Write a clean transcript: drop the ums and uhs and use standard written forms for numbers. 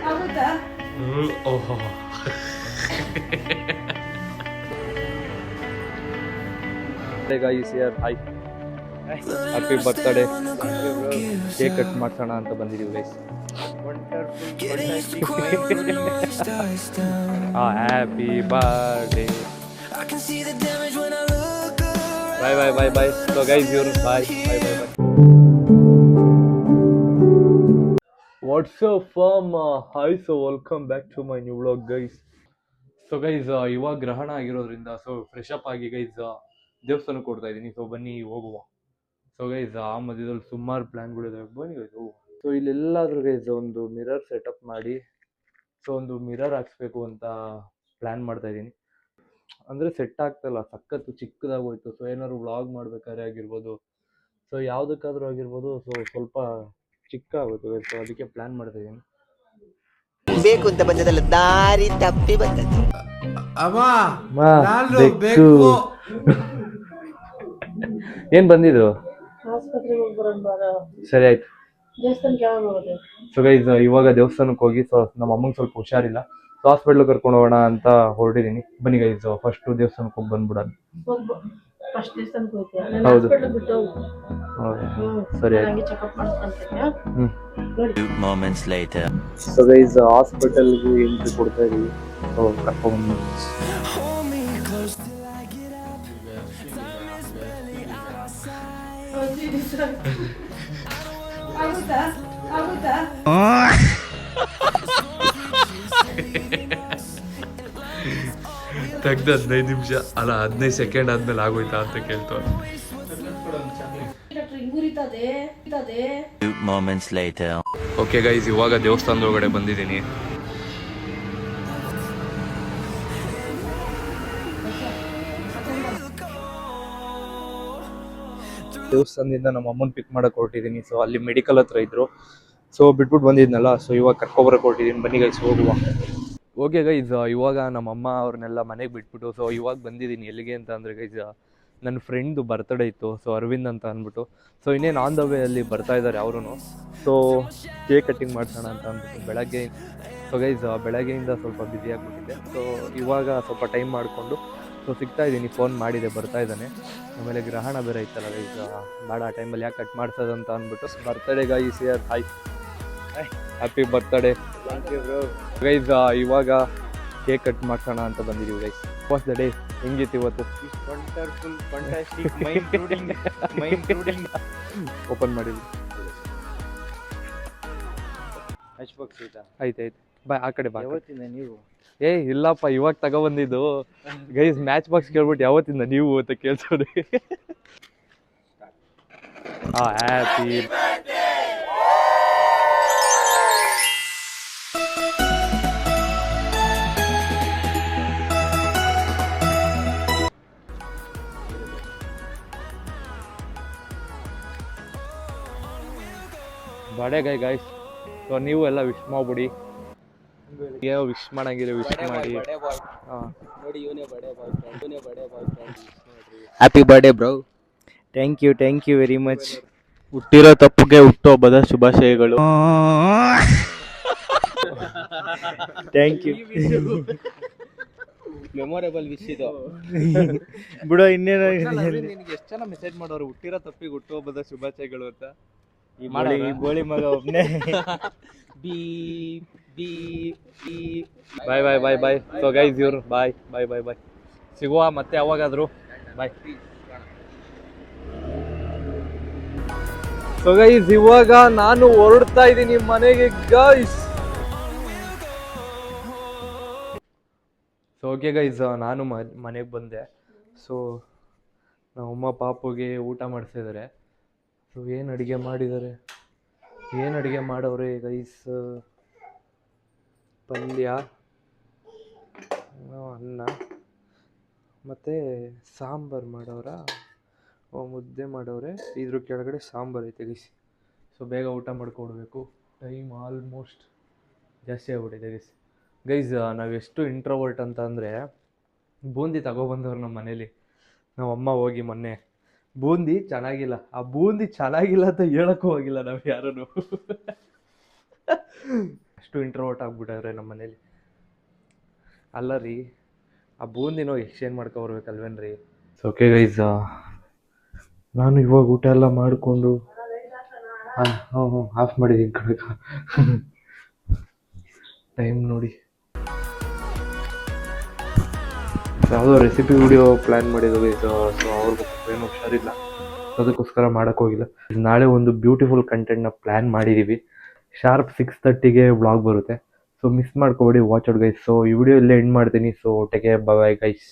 ಆಗುತ್ತಾ? ಓಹೋ guys here hi happy birthday cake cut ಮಾಡ್ಸೋಣ ಅಂತ ಬಂದಿದ್ದೀವಿ guys happy birthday boy boy boy boy so guys ಇವ್ರು boy boy boy boy what's up farm hi so welcome back to my new vlog guys so guys ಇವಾಗ ಗ್ರಹಣ ಆಗಿರೋದ್ರಿಂದ so fresh up ಆಗಿ guys ದೇವಸ್ಥಾನಕ್ಕೆ ಕೊಡ್ತಾ ಇದ್ದೀನಿ ಸೊ ಬನ್ನಿ ಹೋಗುವ ಸೊ ಗೈಸ್ ಆ ಮಧ್ಯದಲ್ಲಿ ಸುಮಾರು ಪ್ಲ್ಯಾನ್ಗಳಿದಾವೆ ಬನ್ನಿ ಗೈಸ್ ಹೋಗುವ ಸೊ ಇಲ್ಲೆಲ್ಲಾದ್ರೂ ಗೈಸ್ ಒಂದು ಮಿರರ್ ಸೆಟಪ್ ಮಾಡಿ ಸೊ ಒಂದು ಮಿರರ್ ಹಾಕ್ಸ್ಬೇಕು ಅಂತ ಪ್ಲ್ಯಾನ್ ಮಾಡ್ತಾ ಇದ್ದೀನಿ ಅಂದರೆ ಸೆಟ್ ಆಗ್ತಲ್ಲ ಸಖತ್ತು ಚಿಕ್ಕದಾಗಿ ಹೋಯ್ತು ಸೊ ಏನಾದ್ರು ವ್ಲಾಗ್ ಮಾಡ್ಬೇಕಾದ್ರೆ ಆಗಿರ್ಬೋದು ಸೊ ಯಾವುದಕ್ಕಾದ್ರೂ ಆಗಿರ್ಬೋದು ಸೊ ಸ್ವಲ್ಪ ಚಿಕ್ಕ ಆಗುತ್ತೆ ಸೊ ಅದಕ್ಕೆ ಪ್ಲ್ಯಾನ್ ಮಾಡ್ತಾ ಇದ್ದೀನಿ ಬೇಕು ಅಂತ ಬಂದದಲ್ಲ ದಾರಿ ತಪ್ಪಿ ಬಂದದ್ದು ಏನ್ ಬಂದಿದ್ದು ಸರಿ ಆಯ್ತು ಸೊ ಗೈಸ್ ಇವಾಗ ದೇವಸ್ಥಾನಕ್ಕೆ ಹೋಗಿ ಸೊ ನಮ್ಮ ಅಮ್ಮಂಗೆ ಸ್ವಲ್ಪ ಹುಷಾರಿಲ್ಲ ಸೊ ಹಾಸ್ಪಿಟ್ಲ್ ಕರ್ಕೊಂಡು ಹೋಗೋಣ ಅಂತ ಹೊರಟಿದ್ದೀನಿ ಬನ್ನಿ ಗೈಸ್ ಫಸ್ಟ್ ದೇವಸ್ಥಾನಕ್ಕೆ ಹೋಗಿ ಬಂದ್ಬಿಡೋಣ ಹೌದು ಸರಿ ಆಯ್ತು ಸೊ ಗೈಸ್ ಹಾಸ್ಪಿಟಲ್ಗೆ ಎಂಟ್ರಿ ಕೊಡ್ತಾ ಇದೀವಿ ಸೊ ಕರ್ಕೊಂಡು ಆಗುತ್ತಾ? ಆಗುತ್ತಾ? ತೆಗ್ದು 15 ನಿಮಿಷ ಅಲ್ಲ 15 ಸೆಕೆಂಡ್ ಆದ್ಮೇಲೆ ಆಗೋಯ್ತಾ ಅಂತ ಕೇಳ್ತಾರೆ ಓಕೆ ಗೈಸ್ ಇವಾಗ ದೇವಸ್ಥಾನದ ಒಳಗಡೆ ಬಂದಿದ್ದೀನಿ ದೇವಸ್ಥಾನದಿಂದ ನಮ್ಮ ಅಮ್ಮನ ಪಿಕ್ ಮಾಡಕ್ ಹೊರಟಿದ್ದೀನಿ ಸೊ ಅಲ್ಲಿ ಮೆಡಿಕಲ್ ಹತ್ರ ಇದ್ರು ಸೊ ಬಿಟ್ಬಿಟ್ಟು ಬಂದಿದ್ನಲ್ಲ ಸೊ ಇವಾಗ ಕರ್ಕೊಬರಕ್ಕೆ ಹೊರಟಿದ್ದೀನಿ ಬನ್ನಿ ಗೈಸ್ ಹೋಗುವ ಓಕೆ ಗೈಸ್ ಇವಾಗ ನಮ್ಮಮ್ಮ ಅವ್ರನ್ನೆಲ್ಲ ಮನೆಗೆ ಬಿಟ್ಬಿಟ್ಟು ಸೊ ಇವಾಗ ಬಂದಿದ್ದೀನಿ ಎಲ್ಲಿಗೆ ಅಂತ ಅಂದರೆ ಗೈಸ್ ನನ್ನ ಫ್ರೆಂಡ್ದು ಬರ್ತ್ಡೇ ಇತ್ತು ಸೊ ಅರವಿಂದ್ ಅಂತ ಅಂದ್ಬಿಟ್ಟು ಸೊ ಇನ್ನೇನು ಆನ್ ದ ವೇ ಅಲ್ಲಿ ಬರ್ತಾ ಇದ್ದಾರೆ ಅವರು ಸೊ ಕೇಕ್ ಕಟ್ಟಿಂಗ್ ಮಾಡ್ಸೋಣ ಅಂತ ಅಂದ್ಬಿಟ್ಟು ಬೆಳಗ್ಗೆ ಸೊ ಗೈಸ್ ಬೆಳಗ್ಗೆಯಿಂದ ಸ್ವಲ್ಪ ಬ್ಯುಸಿ ಆಗಿಬಿಟ್ಟಿದೆ ಸೊ ಇವಾಗ ಸ್ವಲ್ಪ ಟೈಮ್ ಮಾಡಿಕೊಂಡು ಸೊ ಸಿಗ್ತಾ ಇದ್ದೀನಿ ಫೋನ್ ಮಾಡಿದೆ ಬರ್ತಾ ಇದ್ದಾನೆ ಆಮೇಲೆ ಗ್ರಹಣ ಬೇರೆ ಇತ್ತಲ್ಲ ಗೈಸ್ ಬೇಡ ಆ ಟೈಮಲ್ಲಿ ಯಾಕೆ ಕಟ್ ಮಾಡ್ಸೋದಂತ ಅಂದ್ಬಿಟ್ಟು birthday guys here hi happy birthday guys ಇವಾಗ ಕೇಕ್ ಕಟ್ ಮಾಡ್ಸೋಣ ಅಂತ ಬಂದಿದ್ದೀವಿ ಗೈಸ್ ವಾಟ್ಸ್ ದ ಡೇ ಹೆಂಗಿತ್ತು ಇವತ್ತು wonderful fantastic mind blowing open ಮಾಡಿದ್ವಿ ಆಯ್ತು ಬಾಯ್ ಆ ಕಡೆ ಬಾ ಯಾವತ್ತಿಂದ ನೀವು ಏ ಇಲ್ಲಪ್ಪ ಇವಾಗ ತಗೊಬಂದಿದ್ದು ಗೈಸ್ ಮ್ಯಾಚ್ ಬಾಕ್ಸ್ ಕೇಳ್ಬಿಟ್ಟು ಯಾವತ್ತಿಂದ ನೀವು ಅಂತ ಕೇಳ್ಸೋದು ಹ್ಯಾಪಿ ಬಡೆ ಗೈಸ್ ಸೊ ನೀವು ಎಲ್ಲ ವಿಶ್ ಮಾಡ್ಬಿಡಿ ಏನೋ ವಿಶ್ ಮಾಡಂಗಿದ್ರೆ ವಿಶ್ ಮಾಡಿ happy birthday bro thank you very much ಹುಟ್ಟಿರೋ ತಪ್ಪಿಗೆ ಹುಟ್ಟುಹಬ್ಬದ ಶುಭಾಶಯಗಳು ಥ್ಯಾಂಕ್ ಯು ಮೆಮೊರೇಬಲ್ ವಿಶ್ ಇದು ಬಿಡೋ ಇನ್ನೇನು ನಿನಗೆ ಎಷ್ಟು ಜನ ಮೆಸೇಜ್ ಮಾಡೋರು ಹುಟ್ಟಿರೋ ತಪ್ಪಿಗೆ ಹುಟ್ಟುಹಬ್ಬದ ಶುಭಾಶಯಗಳು ಅಂತ ಈ ಗೋಳಿ ಮಗ ಒಬ್ಬನೇ ಬಾಯ್ boy boy boy so guys ಇವ್ರು ಬಾಯ್ ಬಾಯ್ ಬಾಯ್ ಬಾಯ್ ಸಿಗುವ ಮತ್ತೆ ಯಾವಾಗಾದರೂ ಬಾಯ್ ಸೊ ಗೈಸ್ ಇವಾಗ ನಾನು ಹೊರಡ್ತಾ ಇದ್ದೀನಿ ಮನೆಗೆ ಗೈಸ್ ಸೊ ಓಕೆ ಗೈಸ್ ನಾನು ಮನೆಗೆ ಬಂದೆ ಸೊ ನಮ್ಮಮ್ಮ ಪಾಪುಗೆ ಊಟ ಮಾಡಿಸಿದ್ದಾರೆ ಸೊ ಏನು ಅಡುಗೆ ಮಾಡವ್ರೆ ಗೈಸ್ ಪಲ್ಯ ಅನ್ನ ಮತ್ತು ಸಾಂಬಾರು ಮಾಡವ್ರ ಮುದ್ದೆ ಮಾಡವ್ರೆ ಇದ್ರ ಕೆಳಗಡೆ ಸಾಂಬಾರು ಐತೆ ಗೈಸ್ ಸೊ ಬೇಗ ಊಟ ಮಾಡ್ಕೊಡ್ಬೇಕು ಟೈಮ್ ಆಲ್ಮೋಸ್ಟ್ ಜಾಸ್ತಿ ಆಗ್ಬಿಟ್ಟಿದೆ ಗೈಸ್ ನಾವು ಎಷ್ಟು ಇಂಟ್ರೋವರ್ಟ್ ಅಂತ ಅಂದರೆ ಬೂಂದಿ ತಗೊಬಂದವ್ರು ನಮ್ಮ ಮನೇಲಿ ನಮ್ಮಮ್ಮ ಹೋಗಿ ಮೊನ್ನೆ ಬೂಂದಿ ಚೆನ್ನಾಗಿಲ್ಲ ಅಂತ ಹೇಳೋಕ್ಕೂ ಹೋಗಿಲ್ಲ ನಾವು ಯಾರೂ ಅಷ್ಟು ಇಂಟ್ರೋವರ್ಟ್ ಆಗ್ಬಿಟ್ಟವ್ರೆ ನಮ್ಮ ಮನೇಲಿ. ಅಲ್ಲ ರೀ, ಆ ಬೂಂದಿನೋ ಎಕ್ಸ್ಚೇಂಜ್ ಮಾಡ್ಕೊಬರ್ಬೇಕಲ್ವೇನ್ರಿ. ಓಕೆ ಗೈಸ್, ನಾನು ಇವಾಗ ಊಟ ಎಲ್ಲ ಮಾಡಿಕೊಂಡು ಆಫ್ ಮಾಡಿದ್ದೀನಿ ಕಣಕ. ಟೈಮ್ ನೋಡಿ, ಯಾವುದೋ ರೆಸಿಪಿ ವಿಡಿಯೋ ಪ್ಲ್ಯಾನ್ ಮಾಡಿದ್ರು ಇದು. ಸೊ ಅವ್ರಿಗೂ ಏನು ಹುಷಾರಿಲ್ಲ, ಅದಕ್ಕೋಸ್ಕರ ಮಾಡೋಕ್ಕೋಗಿಲ್ಲ. ನಾಳೆ ಒಂದು ಬ್ಯೂಟಿಫುಲ್ ಕಂಟೆಂಟ್ನ ಪ್ಲ್ಯಾನ್ ಮಾಡಿದ್ದೀವಿ. ಶಾರ್ಪ್ 6:30ಗೆ ವ್ಲಾಗ್ ಬರುತ್ತೆ. ಸೊ ಮಿಸ್ ಮಾಡ್ಕೊಬೇಡಿ, ವಾಚ್ ಔಟ್ ಗೈಸ್. ಸೊ ಈ ವಿಡಿಯೋ ಇಲ್ಲೇ ಎಂಡ್ ಮಾಡ್ತೀನಿ. So take care, bye bye guys.